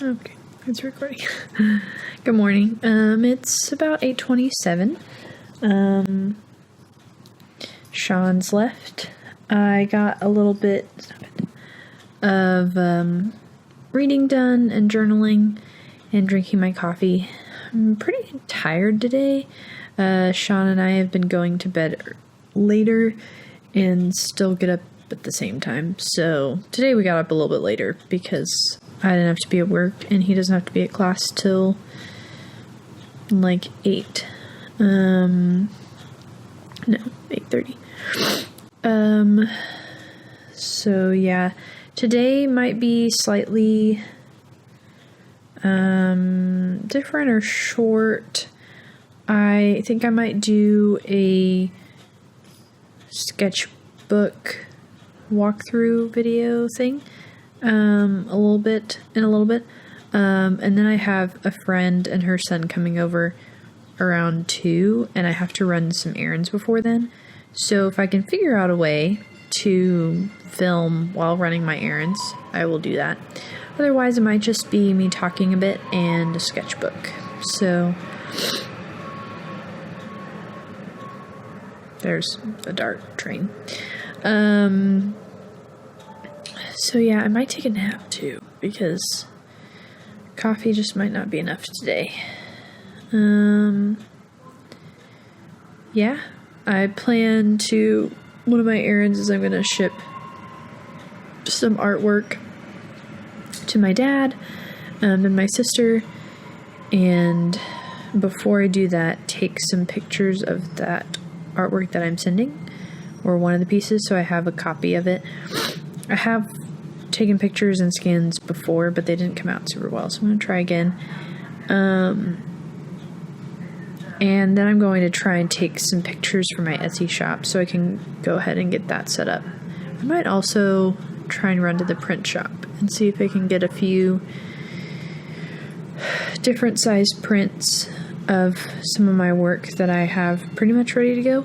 Okay, it's recording. Good morning. It's about 8:27. Sean's left. I got a little bit of reading done and journaling and drinking my coffee. I'm pretty tired today. Sean and I have been going to bed later and still get up at the same time. So today we got up a little bit later because I didn't have to be at work and he doesn't have to be at class till like 8. No, 8:30. So yeah, today might be slightly different or short. I think I might do a sketchbook walkthrough video thing in a little bit, and then I have a friend and her son coming over around 2, and I have to run some errands before then. So if I can figure out a way to film while running my errands, I will do that. Otherwise, it might just be me talking a bit and a sketchbook. So there's a DART train. So yeah, I might take a nap too, because coffee just might not be enough today. Yeah, I plan to, one of my errands is I'm going to ship some artwork to my dad, and my sister, and before I do that, take some pictures of that artwork that I'm sending, or one of the pieces, so I have a copy of it. I have taken pictures and scans before, but they didn't come out super well, so I'm going to try again. And then I'm going to try and take some pictures for my Etsy shop so I can go ahead and get that set up. I might also try and run to the print shop and see if I can get a few different size prints of some of my work that I have pretty much ready to go.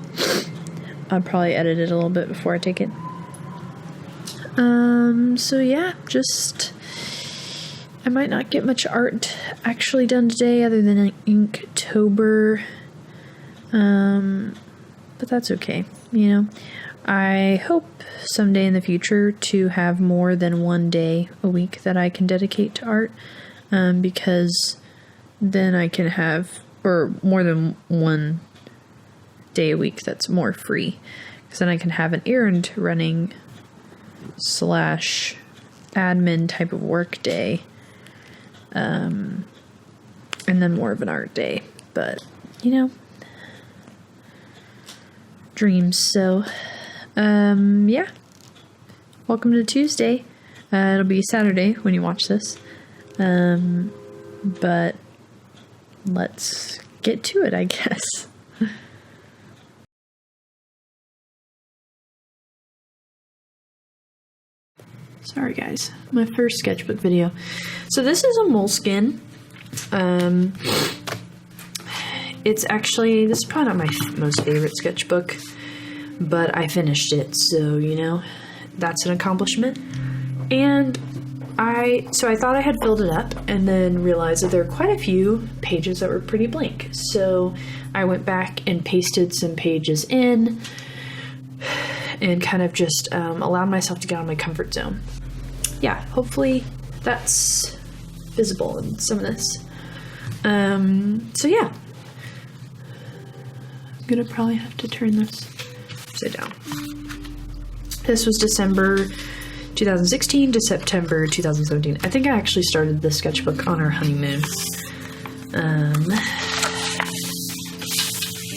I'll probably edit it a little bit before I take it. So yeah, just, I might not get much art actually done today other than Inktober, but that's okay, you know. I hope someday in the future to have more than one day a week that I can dedicate to art, because then I can have, or more than one day a week that's more free, because then I can have an errand running / admin type of work day, and then more of an art day. But you know, dreams. So yeah, welcome to Tuesday. It'll be Saturday when you watch this, but let's get to it, I guess. Sorry guys, my first sketchbook video. So this is a moleskin. It's actually, this is probably not my most favorite sketchbook, but I finished it, so you know, that's an accomplishment. And I thought I had filled it up and then realized that there are quite a few pages that were pretty blank. So I went back and pasted some pages in and kind of just allowed myself to get out of my comfort zone. Yeah, hopefully that's visible in some of this. So yeah, I'm gonna probably have to turn this upside down. This was December 2016 to September 2017. I think I actually started the sketchbook on our honeymoon.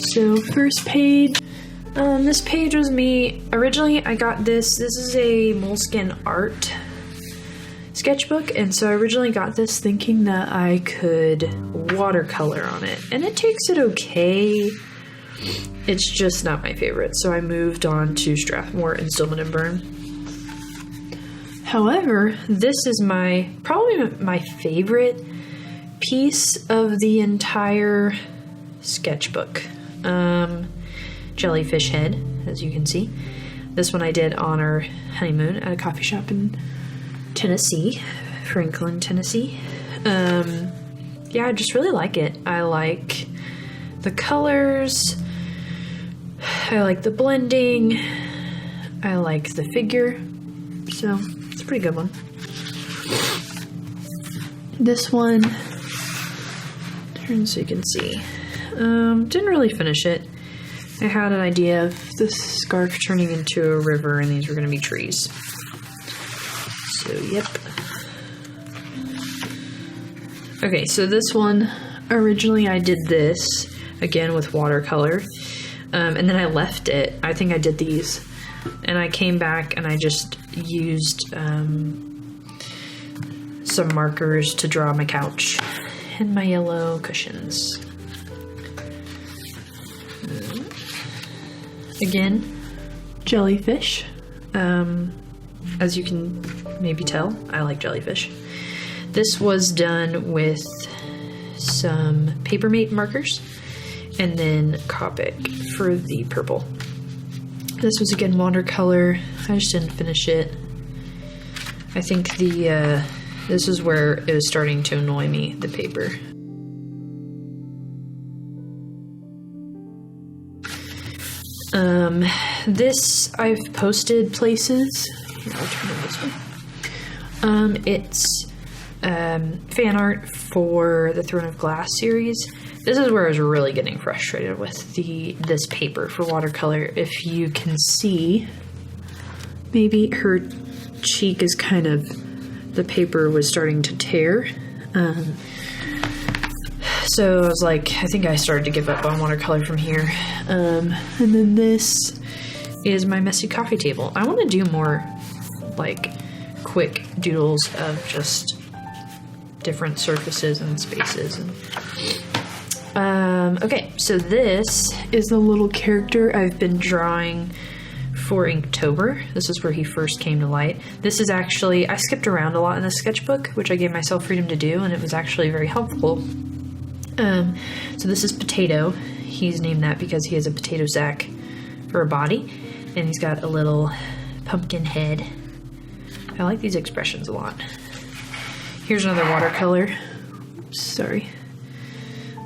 So first page. This page was me. Originally, I got this. This is a moleskin art sketchbook, and so I originally got this thinking that I could watercolor on it, and it takes it okay. It's just not my favorite, so I moved on to Strathmore and Stillman & Byrne. However, this is probably my favorite piece of the entire sketchbook. Jellyfish head, as you can see. This one I did on our honeymoon at a coffee shop in Tennessee, Franklin, Tennessee. Yeah, I just really like it. I like the colors. I like the blending. I like the figure. So it's a pretty good one. This one, turn so you can see. Didn't really finish it. I had an idea of this scarf turning into a river and these were going to be trees. So, yep. Okay, so this one, originally I did this, again with watercolor, and then I left it. I think I did these, and I came back and I just used some markers to draw my couch and my yellow cushions. Again, jellyfish. As you can maybe tell, I like jellyfish. This was done with some Papermate markers and then Copic for the purple. This was again watercolor. I just didn't finish it. I think this is where it was starting to annoy me, the paper. This I've posted places. Here, I'll turn it this way. It's fan art for the Throne of Glass series. This is where I was really getting frustrated with this paper for watercolor. If you can see, maybe her cheek is kind of, the paper was starting to tear. So I was like, I think I started to give up on watercolor from here. And then this is my messy coffee table. I want to do more like quick doodles of just different surfaces and spaces. Okay, so this is the little character I've been drawing for Inktober. This is where he first came to light. This is actually, I skipped around a lot in the sketchbook, which I gave myself freedom to do, and it was actually very helpful. So this is Potato. He's named that because he has a potato sack for a body, and he's got a little pumpkin head. I like these expressions a lot. Here's another watercolor. Sorry.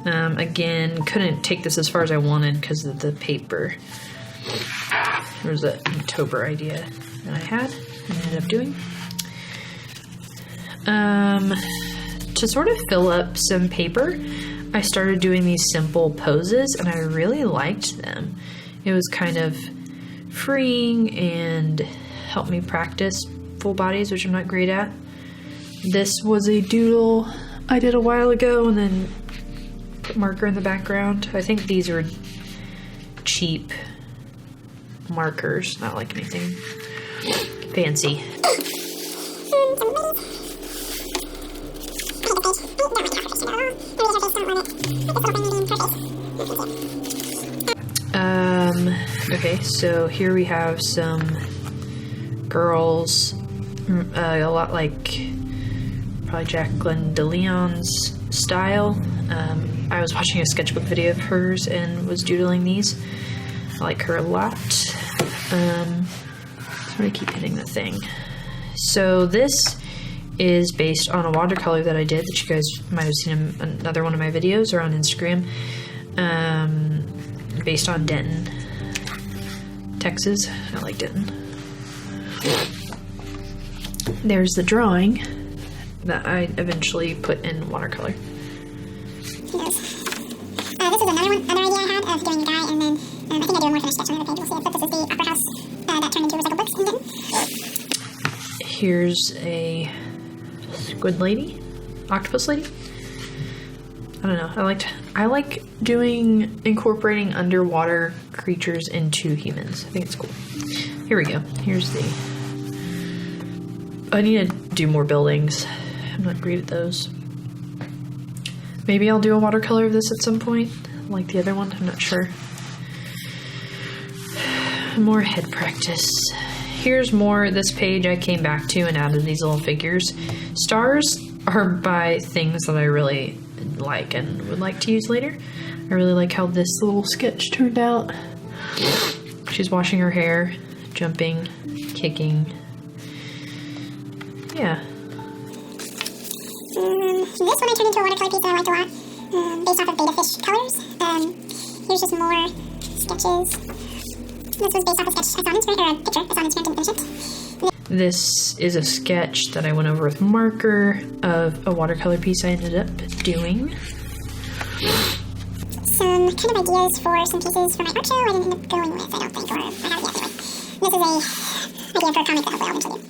Again, couldn't take this as far as I wanted because of the paper. There was an Inktober idea that I had and ended up doing. To sort of fill up some paper, I started doing these simple poses and I really liked them. It was kind of freeing and helped me practice full bodies, which I'm not great at. This was a doodle I did a while ago and then put marker in the background. I think these are cheap markers, not like anything fancy. Okay, so here we have some girls, a lot like probably Jacquelin Deleon's style. I was watching a sketchbook video of hers and was doodling these. I like her a lot. Sorry, I keep hitting the thing. So this is based on a watercolor that I did that you guys might have seen in another one of my videos or on Instagram. Based on Denton, Texas. I like Denton. There's the drawing that I eventually put in watercolor. This is another idea I had of doing a guy, and then I think I do a more finished sketch on the other page. We'll see. But this is the opera house that turned into recycled books in Denton. Here's a squid lady, octopus lady. I don't know. I like incorporating underwater creatures into humans. I think it's cool. Here we go. Here's the. I need to do more buildings. I'm not great at those. Maybe I'll do a watercolor of this at some point, like the other one. I'm not sure. More head practice. Here's more. This page I came back to and added these little figures. Stars are by things that I really like and would like to use later. I really like how this little sketch turned out. She's washing her hair, jumping, kicking. Yeah. This one I turned into a watercolor piece that I liked a lot, based off of betta fish colors. Here's just more sketches. This was based off a sketch I saw on Instagram, or a picture I saw on Instagram, didn't finish it. This is a sketch that I went over with marker of a watercolor piece I ended up doing. Some kind of ideas for some pieces for my art show I didn't end up going with, I don't think, or I have yet anyway. This is a idea for a comic that hopefully I'll eventually do.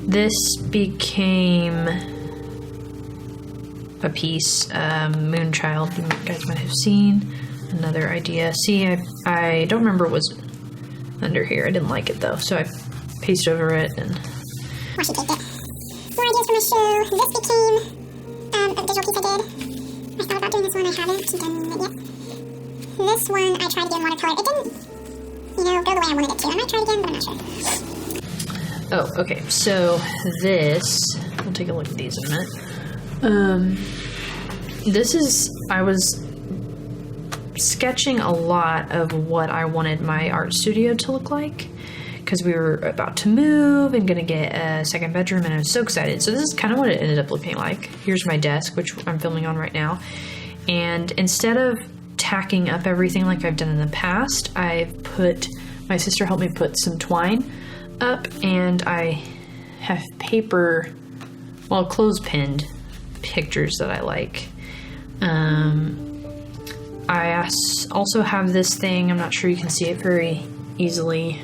This became a piece, Moonchild, you guys might have seen. Another idea. See, I don't remember what was under here. I didn't like it though, so I pasted over it and... Washi taped it. More ideas for my show. This became a visual piece I did. I thought about doing this one, I haven't done it yet. This one I tried to do in watercolor. It didn't, go the way I wanted it to. I might try it again, but I'm not sure. Oh, okay, so this, we'll take a look at these in a minute. I was sketching a lot of what I wanted my art studio to look like, because we were about to move and gonna get a second bedroom, and I was so excited. So this is kind of what it ended up looking like. Here's my desk, which I'm filming on right now. And instead of tacking up everything like I've done in the past, my sister helped me put some twine up, and I have clothespin pictures that I like. I also have this thing, I'm not sure you can see it very easily.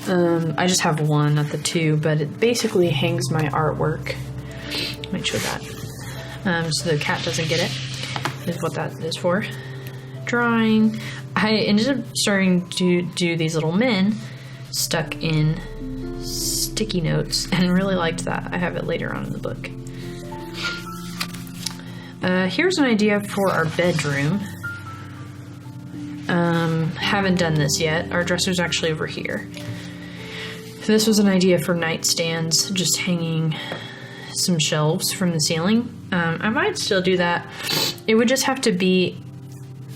I just have one, not the two, but it basically hangs my artwork. I might show that. So the cat doesn't get it, is what that is for. Drawing. I ended up starting to do these little men stuck in sticky notes and really liked that. I have it later on in the book. Here's an idea for our bedroom. Haven't done this yet. Our dresser's actually over here. So this was an idea for nightstands, just hanging some shelves from the ceiling. I might still do that. It would just have to be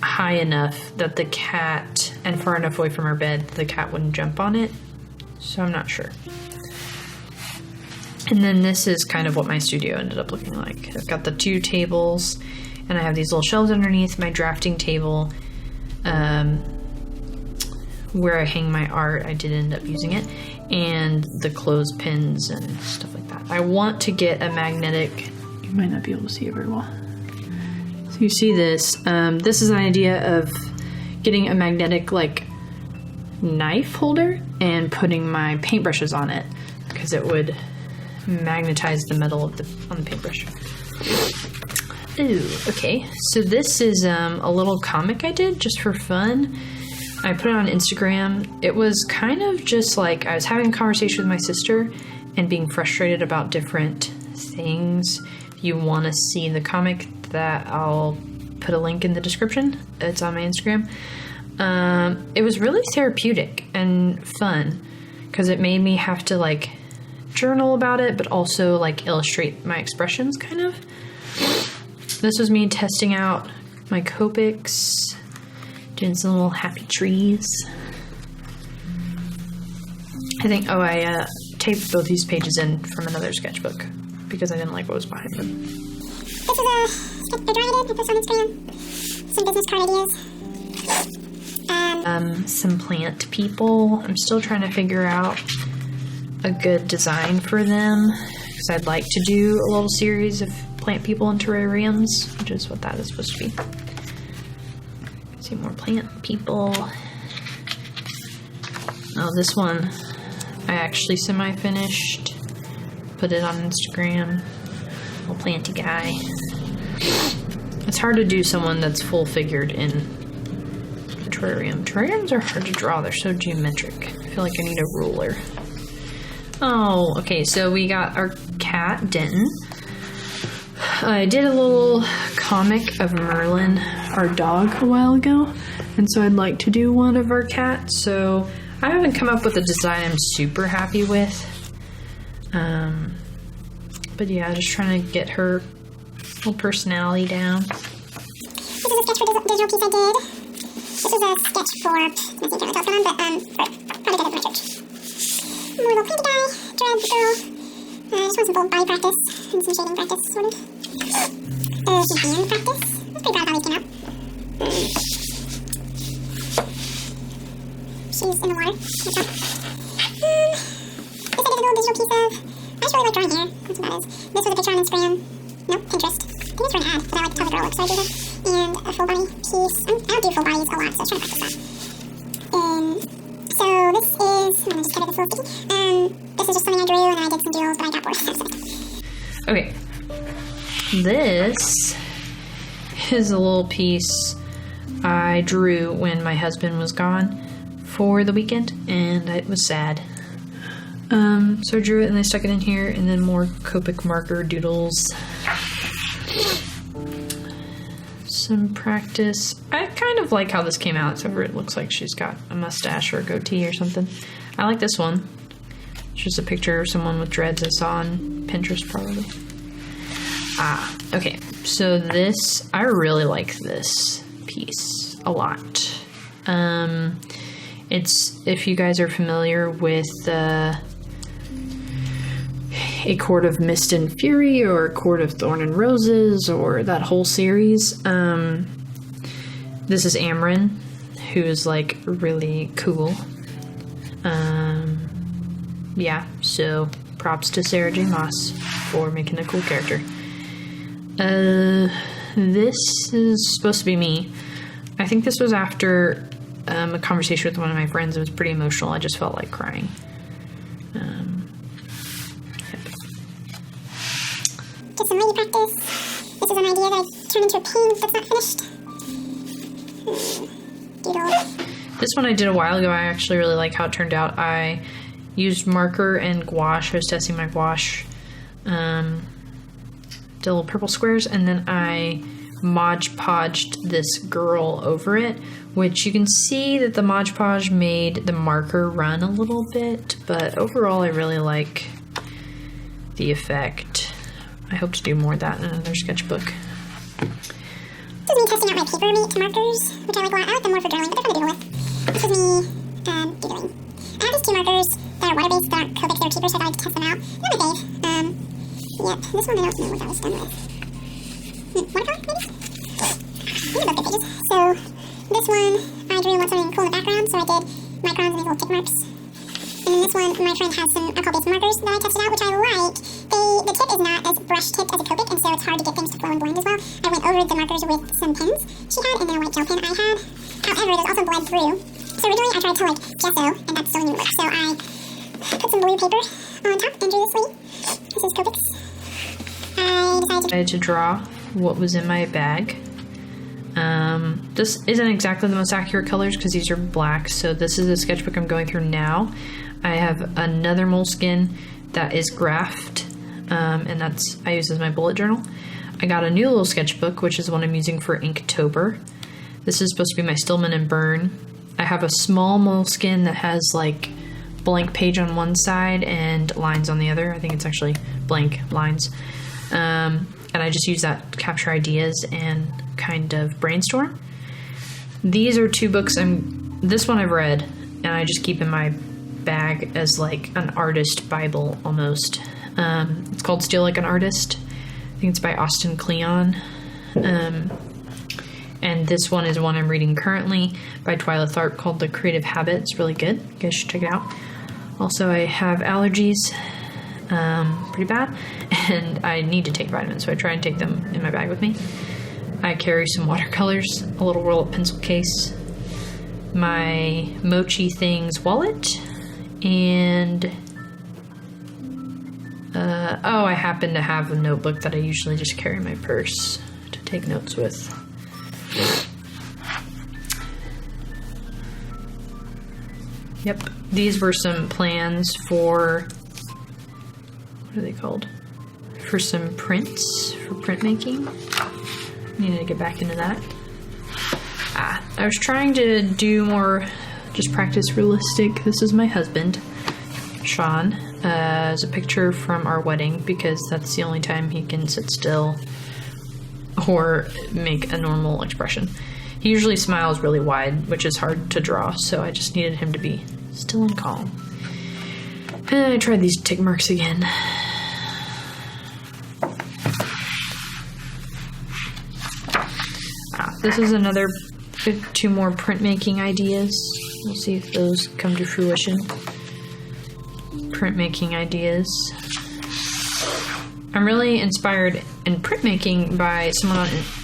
high enough that the cat, and far enough away from our bed, the cat wouldn't jump on it. So I'm not sure. And then this is kind of what my studio ended up looking like. I've got the two tables, and I have these little shelves underneath my drafting table. Where I hang my art, I did end up using it, and the clothespins and stuff like that. I want to get a magnetic, you might not be able to see it very well. So you see this, this is an idea of getting a magnetic knife holder and putting my paintbrushes on it, because it would magnetize the metal on the paintbrush. Ooh, okay. So this is a little comic I did just for fun. I put it on Instagram. It was kind of just like I was having a conversation with my sister and being frustrated about different things. If you want to see the comic, that I'll put a link in the description. It's on my Instagram. It was really therapeutic and fun because it made me have to journal about it, but also illustrate my expressions kind of. This was me testing out my Copics, doing some little happy trees. I taped both these pages in from another sketchbook because I didn't like what was behind them. This is a sketch drawing I did. I posted on Instagram. Some business card ideas. Some plant people. I'm still trying to figure out a good design for them because I'd like to do a little series of plant people in terrariums, which is what that is supposed to be. See more plant people. Oh, this one I actually semi-finished. Put it on Instagram. Little planty guy. It's hard to do someone that's full figured in a terrarium. Terrariums are hard to draw. They're so geometric. I feel like I need a ruler. Oh, okay. So we got our cat, Denton. I did a little comic of Merlin, our dog, a while ago, and so I'd like to do one of our cats. So I haven't come up with a design I'm super happy with. But yeah, just trying to get her little personality down. This is a sketch for digital piece I did. This is a sketch for, I think I don't know what's going on, but probably did it for my church. More little painted guy, dread girl. I just just want some full body practice and some shading practice, sort of. Some hand practice. I was pretty proud of how these came out. She's in the water. This I did a little digital piece of. I just really like drawing hair. That's what that is. This was a picture on Instagram. Nope, Pinterest. I think it's for an ad, but I like how the girl looks, so I do that. And a full body piece. I don't do full bodies a lot, so I was trying to practice that. So this is, I'm gonna just cover this little sticky. This is just something I drew, and I did some doodles, but I got bored. Okay. This is a little piece I drew when my husband was gone for the weekend, and it was sad. So I drew it and I stuck it in here, and then more Copic marker doodles. Some practice. I kind of like how this came out, except for it looks like she's got a mustache or a goatee or something. I like this one. It's just a picture of someone with dreads I saw on Pinterest, probably. Okay. So this, I really like this piece a lot. It's, if you guys are familiar with A Court of Mist and Fury or A Court of Thorn and Roses or that whole series, this is Amryn, who's like really cool. Yeah, so props to Sarah J. Maas for making a cool character. This is supposed to be me. I think this was after a conversation with one of my friends. It was pretty emotional. I just felt like crying. Just some lady practice. This is an idea that I turned into a painting that's not finished. Doodle. This one I did a while ago. I actually really like how it turned out. I used marker and gouache. I was testing my gouache. Did little purple squares, and then I Mod Podged this girl over it, which you can see that the Mod Podge made the marker run a little bit, but overall I really like the effect. I hope to do more of that in another sketchbook. This is me testing out my paper mate markers, which I like a lot. I like them more for journaling, but they're fun to doodle with. This is me doodling. I have these two markers that are water-based, that aren't Copic, they're cheaper, so I thought I'd test them out. They're my fave. Yep, this one I don't know what that was done with. Watercolor, maybe? These are both good pages. So, this one, I drew and want something cool in the background, so I did microns and these little tick marks. And then this one, my friend has some alcohol-based markers that I tested out, which I like. The tip is not as brush-tipped as a Copic, and so it's hard to get things to flow and blend as well. I went over the markers with some pins she had, and then a white gel pen I had. However, there's also bled through. So originally I tried to like gesso, and that's still new work. So I put some blue paper on top and drew this lady. This is Copic's. I decided to draw what was in my bag. This isn't exactly the most accurate colors because these are black, so this is the sketchbook I'm going through now. I have another moleskin that is graphed, and that's I use as my bullet journal. I got a new little sketchbook, which is the one I'm using for Inktober. This is supposed to be my Stillman and Burn. I have a small moleskin that has like blank page on one side and lines on the other. I think it's actually blank lines. And I just use that to capture ideas and kind of brainstorm. These are two books this one I've read, and I just keep in my bag as like an artist Bible almost. It's called Steal Like an Artist. I think it's by Austin Kleon. And this one is one I'm reading currently by Twyla Tharp called The Creative Habit. It's really good. You guys should check it out. Also, I have allergies. Pretty bad, and I need to take vitamins, so I try and take them in my bag with me. I carry some watercolors, a little roll up pencil case, my Mochi Things wallet, and I happen to have a notebook that I usually just carry in my purse to take notes with. Yep, these were some plans for, what are they called? For some prints, for printmaking. Needed to get back into that. I was trying to do more, just practice realistic. This is my husband, Sean. As a picture from our wedding because that's the only time he can sit still or make a normal expression. He usually smiles really wide, which is hard to draw, so I just needed him to be still and calm. And I tried these tick marks again. this is another 2 more printmaking ideas. We'll see if those come to fruition. Printmaking ideas. I'm really inspired in printmaking by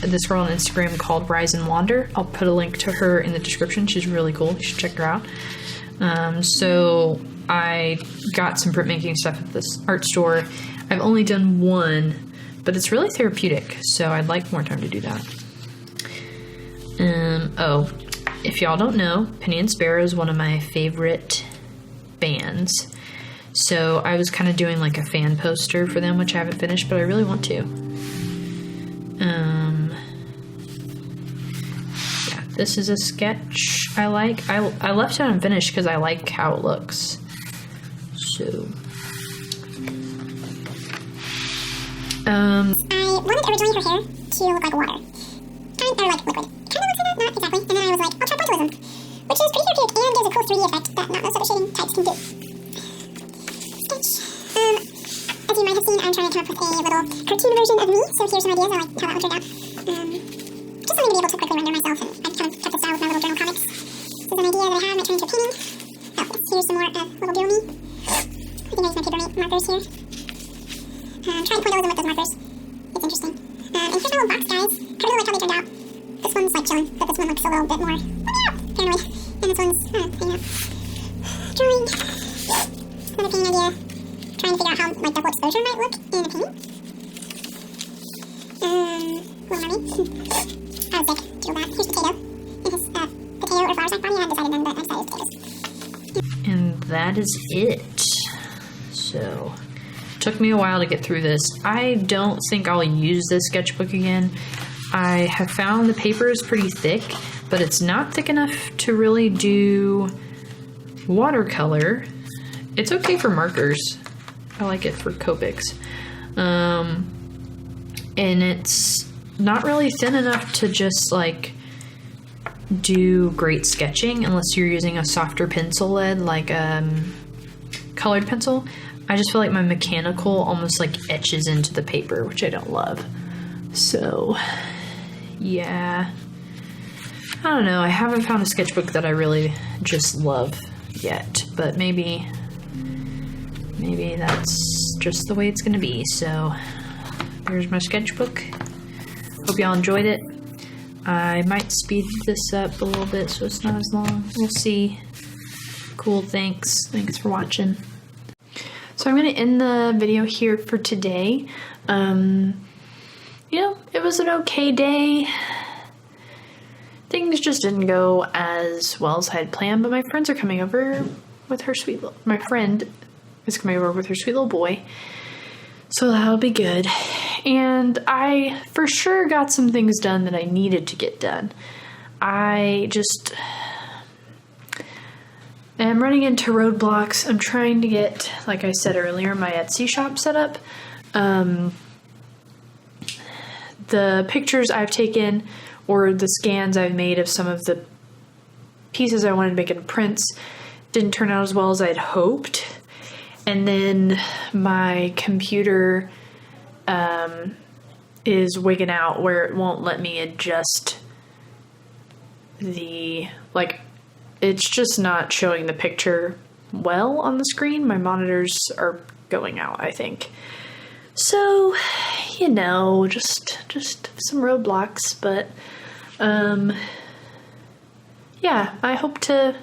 this girl on Instagram called Rise and Wander. I'll put a link to her in the description. She's really cool. You should check her out. So I got some printmaking stuff at this art store. I've only done one, but it's really therapeutic, so I'd like more time to do that. Oh, if y'all don't know, Penny and Sparrow is one of my favorite bands. So I was kind of doing like a fan poster for them, which I haven't finished, but I really want to. Yeah, this is a sketch I like. I left it unfinished because I like how it looks. So, I wanted originally her hair to look like water. Or like liquid. Kind of looks like that, not exactly. And then I was like, I'll try botulism, which is pretty therapeutic and gives a cool 3D effect that not most other shading types can do. Sketch. As you might have seen, I'm trying to come up with a little cartoon version of me, so here's some ideas. I like how that one turned out. Just something to be able to quickly render myself, and I kind of kept the style with my little journal comics. This is an idea that I have, might turn into a painting. Oh, yes, here's some more little doodle me. I think I use my paper markers here. Trying to point those in with those markers. It's interesting. And here's my little box, guys. I really like how they turned out. This one's like chilling, but this one looks a little bit more paranoid. And this one's hanging out. Drawing. Another painting idea. Trying to figure out how like double exposure might look in a painting. Little mermaid. I was sick. Doodle that. Here's potato. And his potato or flower sack body. I haven't decided then, but I decided potatoes. and that is it. So, took me a while to get through this. I don't think I'll use this sketchbook again. I have found the paper is pretty thick, but it's not thick enough to really do watercolor. It's okay for markers. I like it for Copics. And it's not really thin enough to just like do great sketching unless you're using a softer pencil lead, like colored pencil. I just feel like my mechanical almost like etches into the paper, which I don't love. So yeah, I don't know. I haven't found a sketchbook that I really just love yet, but maybe that's just the way it's gonna be. So there's my sketchbook. Hope y'all enjoyed it. I might speed this up a little bit so it's not as long. We'll see. Cool, thanks. Thanks for watching. So I'm going to end the video here for today. You know, it was an okay day. Things just didn't go as well as I had planned, but my friends are coming over with her my friend is coming over with her sweet little boy. So that'll be good. And I for sure got some things done that I needed to get done. I just am running into roadblocks. I'm trying to get, like I said earlier, my Etsy shop set up. The pictures I've taken or the scans I've made of some of the pieces I wanted to make in prints didn't turn out as well as I'd hoped. And then my computer is wigging out where it won't let me adjust the, like, it's just not showing the picture well on the screen. My monitors are going out, I think. So, you know, just some roadblocks, but yeah, I hope to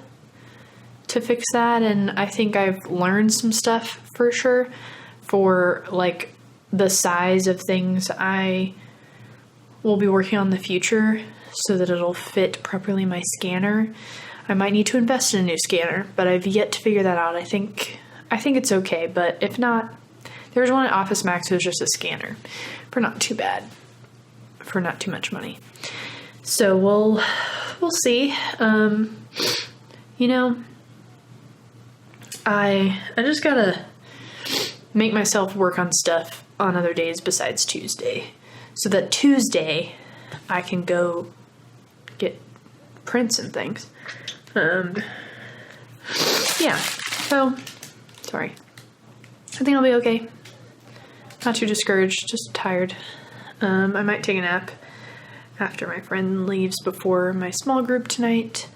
fix that, and I think I've learned some stuff for sure for like the size of things I will be working on in the future so that it'll fit properly my scanner. I might need to invest in a new scanner, but I've yet to figure that out. I think it's okay, but if not, there's one at Office Max who's just a scanner for not too bad, for not too much money. So we'll see. You know, I just gotta make myself work on stuff on other days besides Tuesday, so that Tuesday I can go get prints and things. Yeah, so sorry. I think I'll be okay. Not too discouraged, just tired. I might take a nap after my friend leaves before my small group tonight.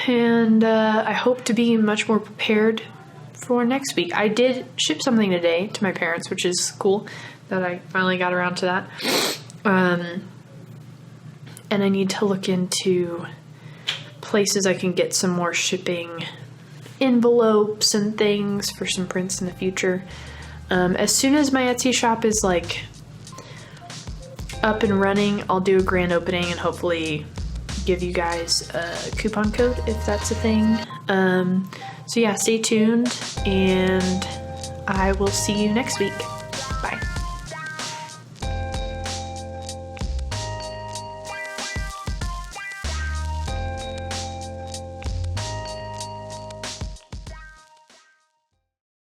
And I hope to be much more prepared for next week. I did ship something today to my parents, which is cool that I finally got around to that. And I need to look into places I can get some more shipping envelopes and things for some prints in the future. As soon as my Etsy shop is like up and running, I'll do a grand opening and hopefully give you guys a coupon code if that's a thing. So yeah, stay tuned and I will see you next week. Bye.